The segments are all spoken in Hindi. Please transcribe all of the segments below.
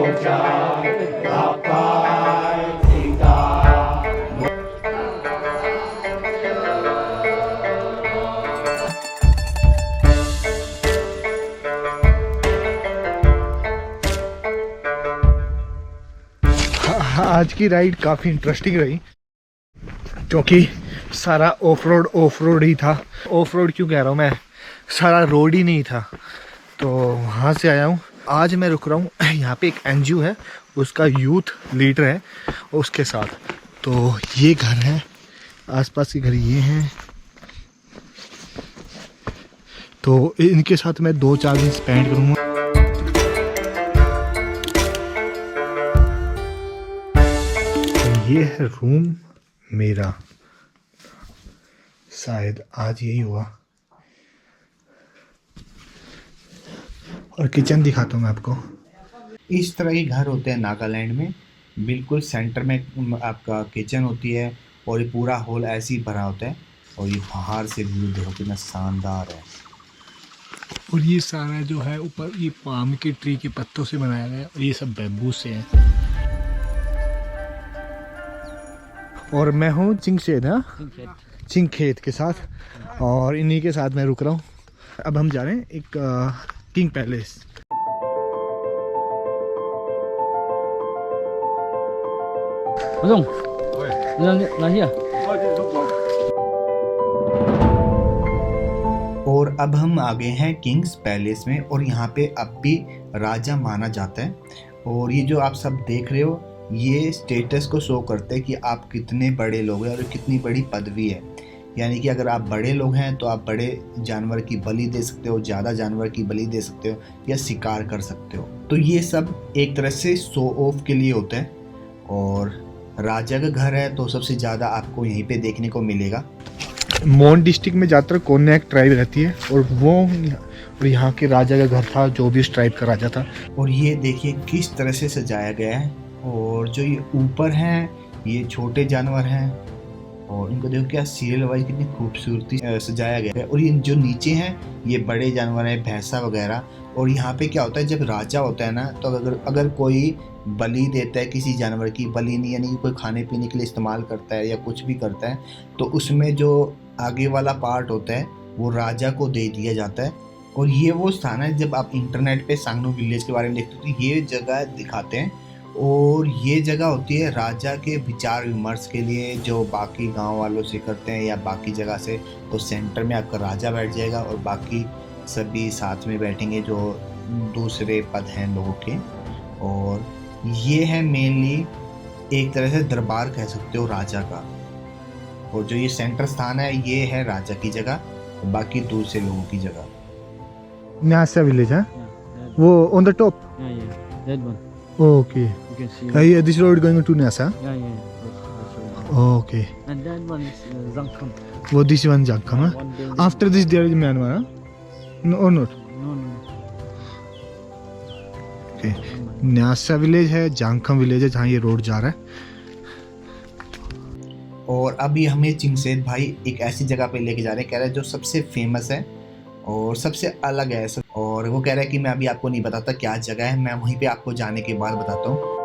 आज की राइड काफ़ी इंटरेस्टिंग रही क्योंकि सारा ऑफ रोड ही था। ऑफ रोड क्यों कह रहा हूँ मैं, सारा रोड ही नहीं था। तो वहाँ से आया हूँ। आज मैं रुक रहा हूँ यहाँ पे, एक एनजीओ है, उसका यूथ लीडर है उसके साथ। तो ये घर है, आसपास के घर ये हैं। तो इनके साथ मैं 2-4 दिन स्पेंड करूँगा। ये है रूम मेरा, शायद आज यही हुआ। और किचन दिखाता हूँ मैं आपको। इस तरह के घर होते हैं नागालैंड में। बिल्कुल सेंटर में आपका किचन होती है और ये पूरा हॉल ऐसे ही भरा होता है। और ये बाहर से व्यू देखो कितना शानदार है। और ये सारा जो है ऊपर ये पाम के ट्री के पत्तों से बनाया गया है और ये सब बैम्बू से है। और मैं हूँ चिंगसेद, चिंगखेत के साथ, और इन्हीं के साथ मैं रुक रहा हूँ। अब हम जा रहे हैं एक किंग पैलेस। और अब हम आ गए हैं किंग्स पैलेस में, और यहाँ पे अब भी राजा माना जाता है। और ये जो आप सब देख रहे हो, ये स्टेटस को शो करते हैं कि आप कितने बड़े लोग हैं और कितनी बड़ी पदवी है। यानी कि अगर आप बड़े लोग हैं तो आप बड़े जानवर की बलि दे सकते हो, ज़्यादा जानवर की बलि दे सकते हो, या शिकार कर सकते हो। तो ये सब एक तरह से शो ऑफ के लिए होता है। और राजा का घर है तो सबसे ज़्यादा आपको यहीं पे देखने को मिलेगा। मोन डिस्ट्रिक्ट में ज़्यादातर कोन्याक ट्राइब रहती है, और यहाँ के राजा का घर था, जो भी इस ट्राइब का राजा था। और ये देखिए किस तरह से सजाया गया है। और जो ये ऊपर हैं ये छोटे जानवर हैं, और इनको देखो क्या सीरियल वाइज कितनी खूबसूरती सजाया गया है। और ये जो नीचे हैं ये बड़े जानवर हैं, भैंसा वगैरह। और यहाँ पे क्या होता है, जब राजा होता है ना, तो अगर कोई बलि देता है किसी जानवर की, बलि नहीं यानी कि कोई खाने पीने के लिए इस्तेमाल करता है या कुछ भी करता है, तो उसमें जो आगे वाला पार्ट होता है वो राजा को दे दिया जाता है। और ये वो स्थान है, जब आप इंटरनेट पे सांगनू विलेज के बारे में देखते हो तो ये जगह दिखाते हैं। और ये जगह होती है राजा के विचार विमर्श के लिए, जो बाकी गांव वालों से करते हैं या बाकी जगह से। तो सेंटर में आपका राजा बैठ जाएगा और बाकी सभी साथ में बैठेंगे जो दूसरे पद हैं लोगों के। और ये है मेनली एक तरह से दरबार कह सकते हो राजा का। और जो ये सेंटर स्थान है ये है राजा की जगह, बाकी दूसरे लोगों की जगह। न्यासा विलेज है वो on the top. Okay. You can see. This road going to Nyasa. Yeah. Okay. And that one is Zangkham. Well, this one Jakham. One building. After this there is Myanmar. No or not? No. Okay. Nyasa village है, जांगखम विलेज है जहाँ ये रोड जा रहा है। और अभी हमें चिंगसेद भाई एक ऐसी जगह पे लेके जा रहे हैं, कह रहे हैं जो सबसे फेमस है और सबसे अलग है। और वो कह रहा है कि मैं अभी आपको नहीं बताता क्या जगह है, मैं वहीं पे आपको जाने के बाद बताता हूँ।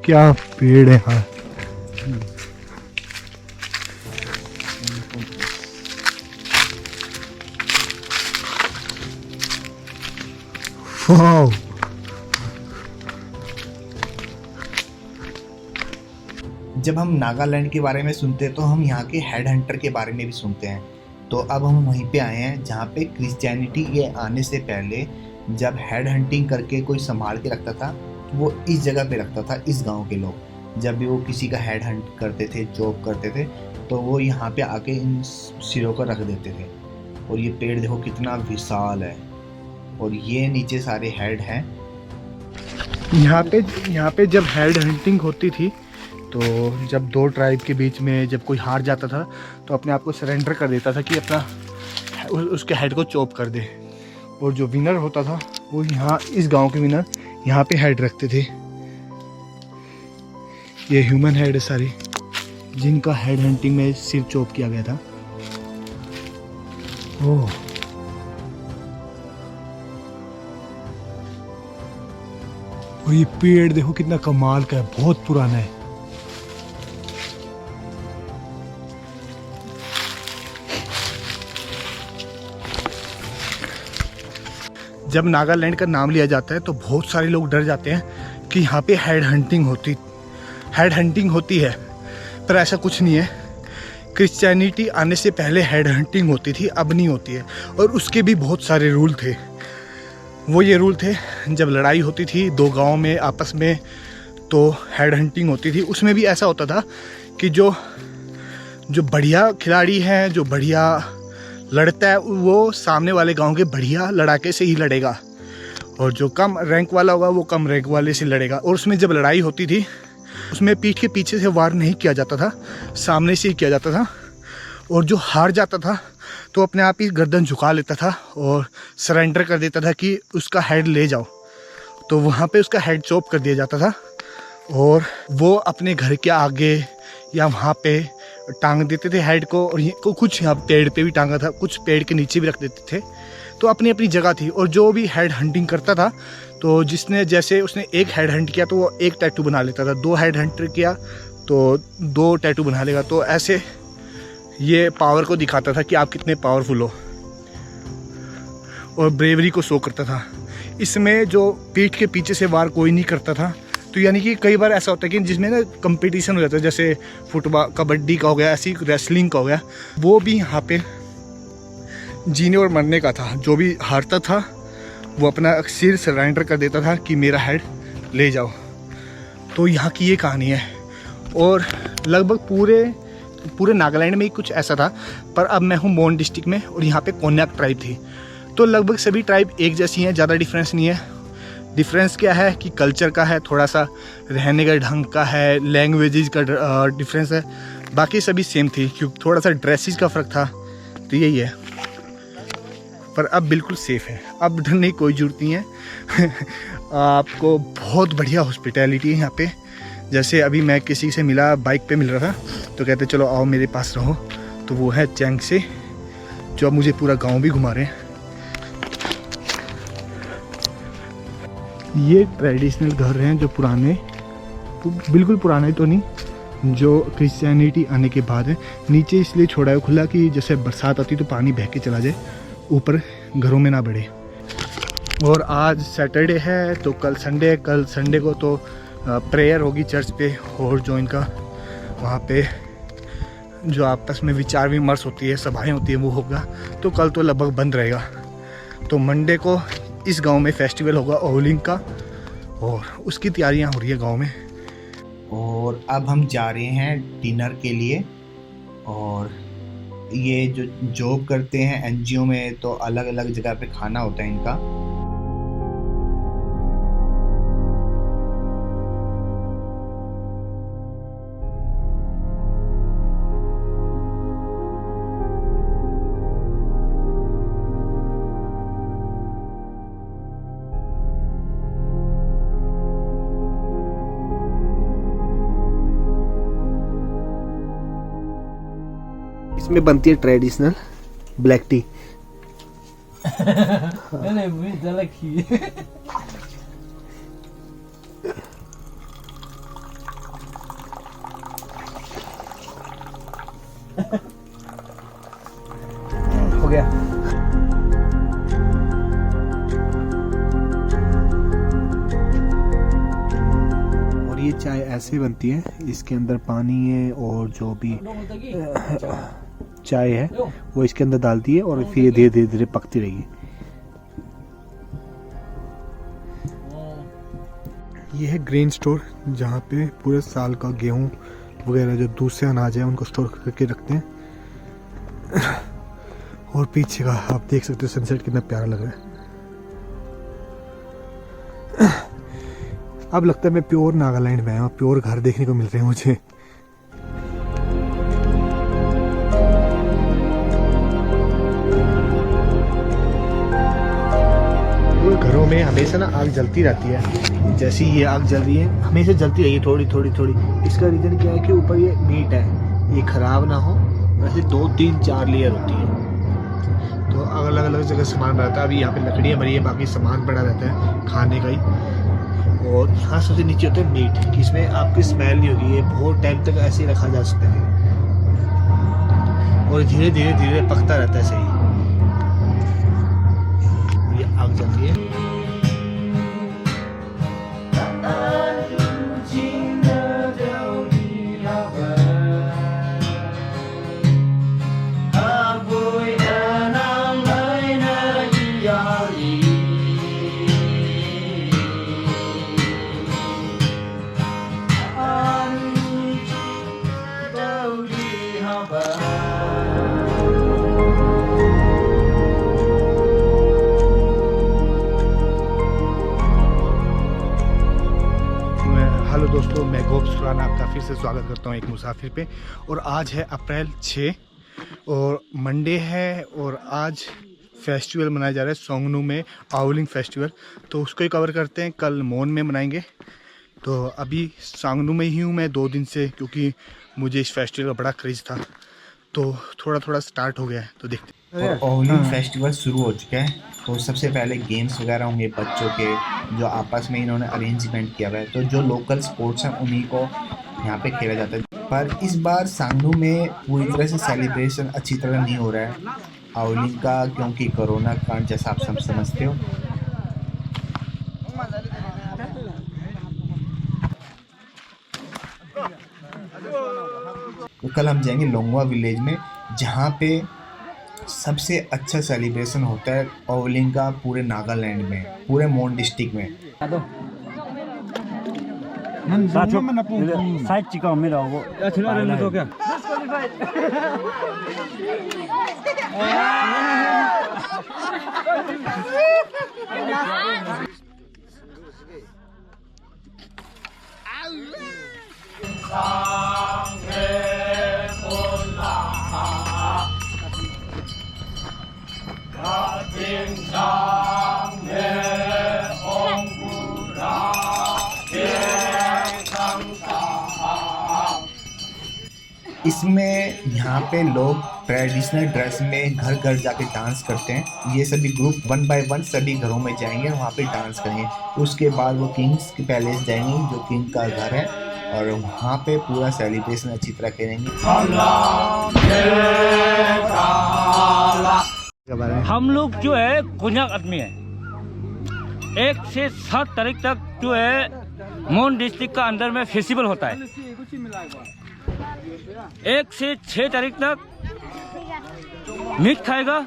क्या पेड़ है यहाँ। वाओ। जब हम नागालैंड के बारे में सुनते हैं तो हम यहाँ के हेड हंटर के बारे में भी सुनते हैं। तो अब हम वहीं पे आए हैं जहाँ पे क्रिश्चियनिटी के आने से पहले जब हेड हंटिंग करके कोई संभाल के रखता था, वो इस जगह पे रखता था। इस गांव के लोग जब भी वो किसी का हेड हंट करते थे, जॉब करते थे, तो वो यहाँ पे आके इन सिरों को रख देते थे। और ये पेड़ देखो कितना विशाल है, और ये नीचे सारे हेड हैं। यहाँ पे जब हेड हंटिंग होती थी तो जब दो ट्राइब के बीच में जब कोई हार जाता था तो अपने आप को सरेंडर कर देता था कि अपना उसके हेड को चॉप कर दे। और जो विनर होता था वो यहाँ, इस गांव के विनर यहाँ पे हेड रखते थे। ये ह्यूमन हेड है सारी, जिनका हेड हंटिंग में सिर चॉप किया गया था। ओह, और ये पेड़ देखो कितना कमाल का है, बहुत पुराना है। जब नागालैंड का नाम लिया जाता है तो बहुत सारे लोग डर जाते हैं कि यहाँ पे हेड हंटिंग होती है, पर ऐसा कुछ नहीं है। क्रिश्चियनिटी आने से पहले हेड हंटिंग होती थी, अब नहीं होती है। और उसके भी बहुत सारे रूल थे। वो ये रूल थे, जब लड़ाई होती थी दो गांवों में आपस में, तो हेड हंटिंग होती थी। उसमें भी ऐसा होता था कि जो बढ़िया खिलाड़ी है, जो बढ़िया लड़ता है, वो सामने वाले गांव के बढ़िया लड़ाके से ही लड़ेगा, और जो कम रैंक वाला होगा वो कम रैंक वाले से लड़ेगा। और उसमें जब लड़ाई होती थी उसमें पीठ के पीछे से वार नहीं किया जाता था, सामने से ही किया जाता था। और जो हार जाता था तो अपने आप ही गर्दन झुका लेता था और सरेंडर कर देता था कि उसका हेड ले जाओ। तो वहाँ पे उसका हेड चॉप कर दिया जाता था, और वो अपने घर के आगे या वहाँ पे टांग देते थे हेड को। और ये कुछ यहाँ पेड़ पे भी टांगा था, कुछ पेड़ के नीचे भी रख देते थे। तो अपनी अपनी जगह थी। और जो भी हेड हंटिंग करता था, तो जिसने जैसे उसने एक हेड हंट किया तो वो एक टैटू बना लेता था, 2 हेड हंट किया तो 2 टैटू बना लेगा। तो ऐसे ये पावर को दिखाता था कि आप कितने पावरफुल हो, और ब्रेवरी को शो करता था। इसमें जो पीठ के पीछे से वार कोई नहीं करता था। तो यानी कि कई बार ऐसा होता है कि जिसमें ना कंपटीशन हो जाता है, जैसे फुटबॉल, कबड्डी का हो गया, ऐसी रेसलिंग का हो गया, वो भी यहाँ पे जीने और मरने का था। जो भी हारता था वो अपना सिर सरेंडर कर देता था कि मेरा हेड ले जाओ। तो यहाँ की ये कहानी है। और लगभग पूरे नागालैंड में ही कुछ ऐसा था। पर अब मैं हूँ मोन डिस्ट्रिक्ट में, और यहाँ पे कोन्याक ट्राइब थी। तो लगभग सभी ट्राइब एक जैसी हैं, ज़्यादा डिफरेंस नहीं है। डिफरेंस क्या है कि कल्चर का है, थोड़ा सा रहने का ढंग का है, लैंग्वेजेस का डिफरेंस है। बाकी सभी सेम थी, क्योंकि थोड़ा सा ड्रेसेस का फ़र्क था। तो यही है। पर अब बिल्कुल सेफ़ है, अब डरने की कोई ज़रूरत नहीं है। आपको बहुत बढ़िया हॉस्पिटैलिटी है यहाँ पे। जैसे अभी मैं किसी से मिला, बाइक पे मिल रहा था, तो कहते चलो आओ मेरे पास रहो। तो वो है चैंग से, जो अब मुझे पूरा गांव भी घुमा रहे हैं। ये ट्रेडिशनल घर हैं जो पुराने, बिल्कुल पुराने तो नहीं, जो क्रिश्चियनिटी आने के बाद है। नीचे इसलिए छोड़ा है खुला कि जैसे बरसात आती तो पानी बह के चला जाए, ऊपर घरों में ना बढ़े। और आज सैटरडे है तो कल संडे है। कल संडे को तो प्रेयर होगी चर्च पे, और जो इनका वहाँ पे जो आपस में विचार विमर्श होती है, सभाएं होती है, वो होगा। तो कल तो लगभग बंद रहेगा। तो मंडे को इस गांव में फेस्टिवल होगा ओलिंग का, और उसकी तैयारियां हो रही है गांव में। और अब हम जा रहे हैं डिनर के लिए। और ये जो जॉब करते हैं एनजीओ में, तो अलग अलग जगह पे खाना होता है इनका। इसमें बनती है ट्रेडिशनल ब्लैक टी। हो गया। और ये चाय ऐसे बनती है, इसके अंदर पानी है और जो भी चाय है वो इसके अंदर डालती है, और फिर धीरे धीरे धीरे पकती रहेगी। ये है ग्रेन स्टोर, जहाँ पे पूरे साल का गेहूं वगैरह जो दूसरे अनाज है उनको स्टोर करके रखते हैं। और पीछे का आप देख सकते हो सनसेट कितना प्यारा लग रहा है। अब लगता है मैं प्योर नागालैंड में आया हूँ, प्योर घर देखने को मिल रहे हैं मुझे। घरों में हमेशा ना आग जलती रहती है, जैसी ये आग जल रही है, हमेशा जलती रही है थोड़ी थोड़ी थोड़ी। इसका रीज़न क्या है कि ऊपर ये मीट है, ये ख़राब ना हो। वैसे 2 3 4 लेयर होती है, तो अलग अलग जगह सामान रहता है। अभी यहाँ पे लकड़ियाँ भरी है, बाकी सामान पड़ा रहता है खाने का ही। और यहाँ सबसे नीचे होता है मीट, इसमें आपकी स्मेल नहीं होगी, ये बहुत टाइम तक ऐसे ही रखा जा सकता है और धीरे धीरे धीरे पकता रहता है सही। ये आग जल रही है। हेलो दोस्तों, मैं गोप सुराना आपका फिर से स्वागत करता हूँ एक मुसाफिर पे। और आज है अप्रैल 6 और मंडे है, और आज फेस्टिवल मनाया जा रहा है सोंगनू में, आउलिंग फेस्टिवल। तो उसको ही कवर करते हैं, कल मोन में मनाएंगे। तो अभी सांगनू में ही हूँ मैं 2 दिन से, क्योंकि मुझे इस फेस्टिवल का बड़ा क्रेज़ था, तो थोड़ा थोड़ा स्टार्ट हो गया है, तो देखते हैं। और आउलिंग फेस्टिवल शुरू हो चुका है। तो सबसे पहले गेम्स वगैरह होंगे बच्चों के, जो आपस में इन्होंने अरेंजमेंट किया हुआ है। तो जो लोकल स्पोर्ट्स हैं उन्हीं को यहाँ पे खेला जाता है। पर इस बार सांगनू में पूरी तरह से सेलिब्रेशन अच्छी तरह नहीं हो रहा है आउलिंग का, क्योंकि कोरोना कांड जैसा आप सब समझते हो। तो कल हम जाएंगे लोंगवा विलेज में, जहाँ पे सबसे अच्छा सेलिब्रेशन होता है आउलिंग का पूरे नागालैंड में, पूरे मोन डिस्ट्रिक्ट में। साइड चिका मेरा वो तो क्या इसमें यहाँ पे लोग ट्रेडिशनल ड्रेस में घर घर जाके डांस करते हैं। ये सभी ग्रुप 1 बाय 1 सभी घरों में जाएंगे, वहाँ पे डांस करेंगे। उसके बाद वो किंग्स के पैलेस जाएंगे, जो किंग का घर है, और वहाँ पे पूरा सेलिब्रेशन अच्छी तरह करेंगे। हम लोग जो है कुंजाक आदमी है। 1 से 7 तारीख तक जो है मोन डिस्ट्रिक्ट का अंदर में फेस्टिवल होता है। 1 से 6 तारीख तक मीट खाएगा,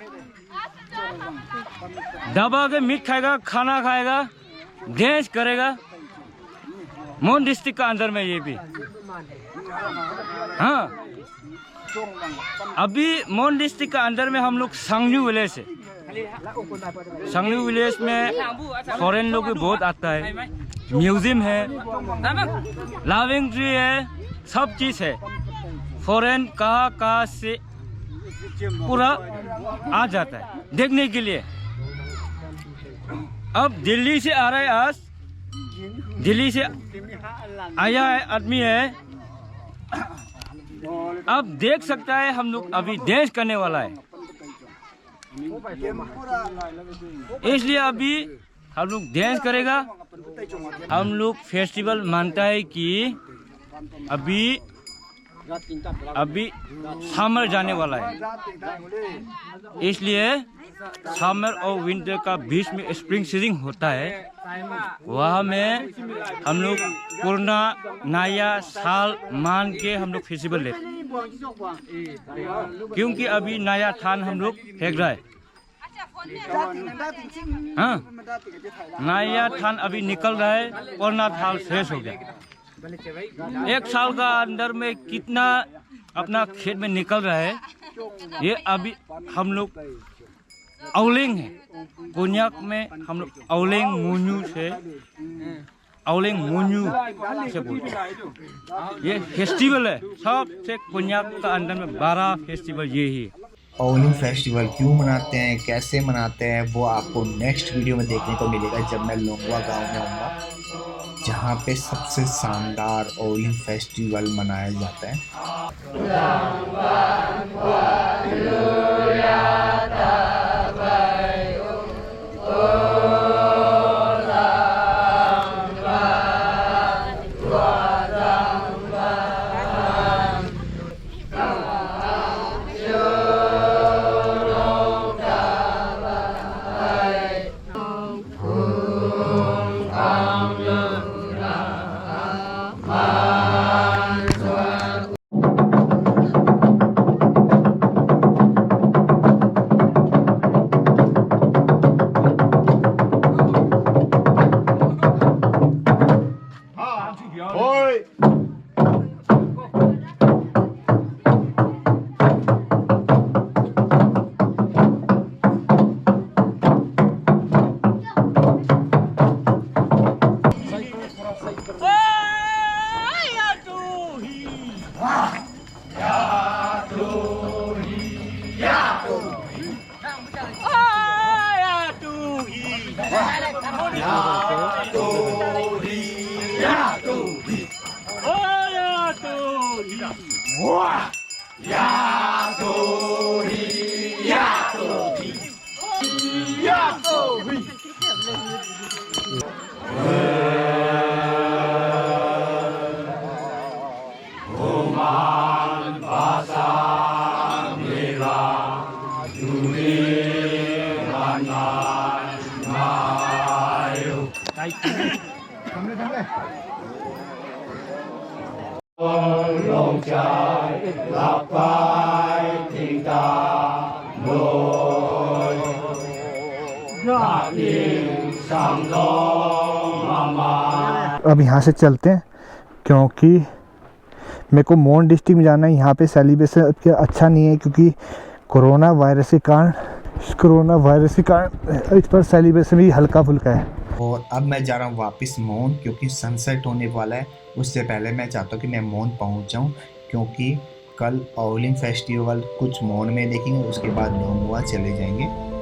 दबा के मीट खाएगा, खाना खाएगा, डांस करेगा मोन डिस्ट्रिक्ट का अंदर में। ये भी हाँ, अभी मोन डिस्ट्रिक्ट का अंदर में हम लोग सांगन्यू विलेज है। सांगन्यू विलेज में फॉरेन लोग भी बहुत आता है, म्यूजियम है, लाविंग ट्री है, सब चीज़ है। फॉरेन कहाँ से पूरा आ जाता है देखने के लिए। अब दिल्ली से आ रहा है, आज दिल्ली से आया है आदमी है, अब देख सकता है। हम लोग अभी डांस करने वाला है, इसलिए अभी हम लोग डांस करेगा। हम लोग फेस्टिवल मानता है कि अभी समर जाने वाला है, इसलिए समर और विंटर का बीच में स्प्रिंग सीजन होता है। वहाँ में हम लोग कोरोना नया साल मान के हम लोग फेस्टिवल लेते, क्योंकि अभी नया थान हम लोग फेंक रहा है। हाँ, नया थान अभी निकल रहा है, कोरोना थाल शेष हो गया। 1 साल का अंदर में कितना अपना खेत में निकल रहा है। ये अभी हम लोग आउलिंग है, कोन्याक में हम लोग आउलिंग मुन्यू से बोलते हैं। ये फेस्टिवल है, सबसे कोन्याक का अंदर में 12 फेस्टिवल ये ही है। आउलिंग फेस्टिवल क्यों मनाते हैं, कैसे मनाते हैं, वो आपको नेक्स्ट वीडियो में देखने को मिलेगा, जब मैं लोंगवा गांव में आऊँगा। जहाँ पे सबसे शानदार ओलिंग फेस्टिवल मनाया जाता है। अब यहाँ से चलते हैं क्योंकि मेरे को मोन डिस्ट्रिक्ट में जाना है। यहाँ पे सेलिब्रेशन अच्छा नहीं है क्योंकि कोरोना वायरस के कारण इस पर सेलिब्रेशन भी हल्का फुल्का है। और अब मैं जा रहा हूँ वापस मोन, क्योंकि सनसेट होने वाला है। उससे पहले मैं चाहता हूँ कि मैं मोन पहुँच जाऊँ, क्योंकि कल ओलिंग फेस्टिवल कुछ मोन में देखेंगे, उसके बाद लोंगवा चले जाएंगे।